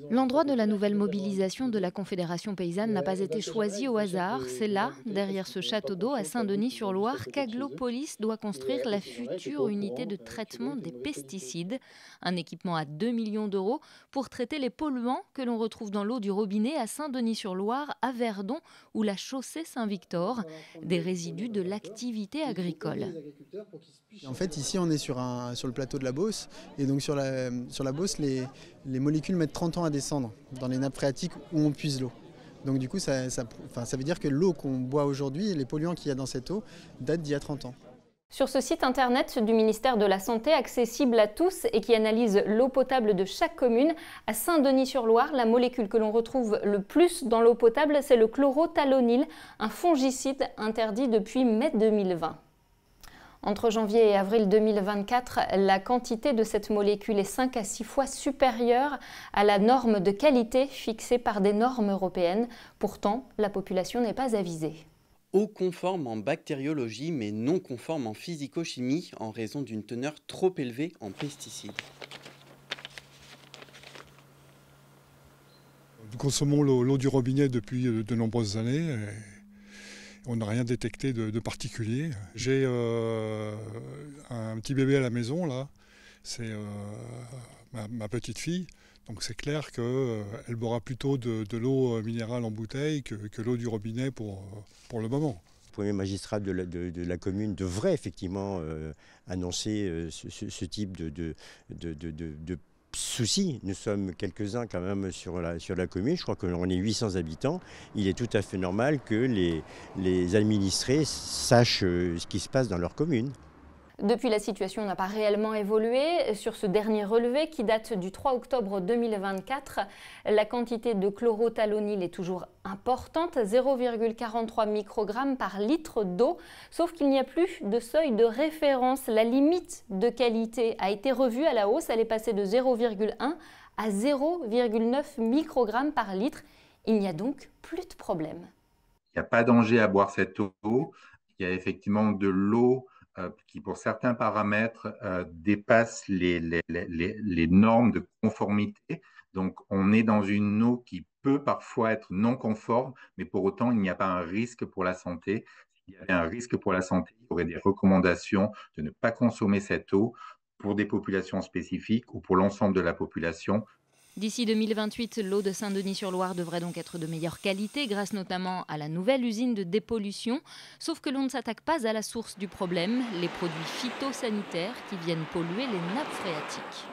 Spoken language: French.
L'endroit de la nouvelle mobilisation de la Confédération paysanne n'a pas été choisi au hasard. C'est là, derrière ce château d'eau à Saint-Denis-sur-Loire, qu'Aglopolis doit construire la future unité de traitement des pesticides. Un équipement à 2 millions d'euros pour traiter les polluants que l'on retrouve dans l'eau du robinet à Saint-Denis-sur-Loire, à Verdon ou la chaussée Saint-Victor, des résidus de l'activité agricole. En fait, ici, on est sur le plateau de la Beauce. Et donc, sur la Beauce, les molécules mettent 30 ans à descendre dans les nappes phréatiques où on puise l'eau. Donc, du coup, ça veut dire que l'eau qu'on boit aujourd'hui, les polluants qu'il y a dans cette eau, datent d'il y a 30 ans. Sur ce site internet du ministère de la Santé, accessible à tous et qui analyse l'eau potable de chaque commune, à Saint-Denis-sur-Loire, la molécule que l'on retrouve le plus dans l'eau potable, c'est le chlorothalonil, un fongicide interdit depuis mai 2020. Entre janvier et avril 2024, la quantité de cette molécule est 5 à 6 fois supérieure à la norme de qualité fixée par des normes européennes. Pourtant, la population n'est pas avisée. Eau conforme en bactériologie mais non conforme en physico-chimie en raison d'une teneur trop élevée en pesticides. Nous consommons l'eau du robinet depuis de nombreuses années. On n'a rien détecté de particulier. J'ai un petit bébé à la maison, là. C'est ma petite fille. Donc c'est clair qu'elle boira plutôt de l'eau minérale en bouteille que l'eau du robinet pour le moment. Le premier magistrat de la commune devrait effectivement annoncer ce type de souci. Nous sommes quelques-uns quand même sur la commune, je crois qu'on est 800 habitants. Il est tout à fait normal que les administrés sachent ce qui se passe dans leur commune. Depuis, la situation n'a pas réellement évolué. Sur ce dernier relevé qui date du 3 octobre 2024, la quantité de chlorothalonil est toujours importante, 0,43 microgrammes par litre d'eau, sauf qu'il n'y a plus de seuil de référence. La limite de qualité a été revue à la hausse, elle est passée de 0,1 à 0,9 microgrammes par litre. Il n'y a donc plus de problème. Il n'y a pas danger à boire cette eau. Il y a effectivement de l'eau qui, pour certains paramètres, dépasse les normes de conformité. Donc, on est dans une eau qui peut parfois être non conforme, mais pour autant, il n'y a pas un risque pour la santé. S'il y avait un risque pour la santé, il y aurait des recommandations de ne pas consommer cette eau pour des populations spécifiques ou pour l'ensemble de la population. D'ici 2028, l'eau de Saint-Denis-sur-Loire devrait donc être de meilleure qualité, grâce notamment à la nouvelle usine de dépollution. Sauf que l'on ne s'attaque pas à la source du problème, les produits phytosanitaires qui viennent polluer les nappes phréatiques.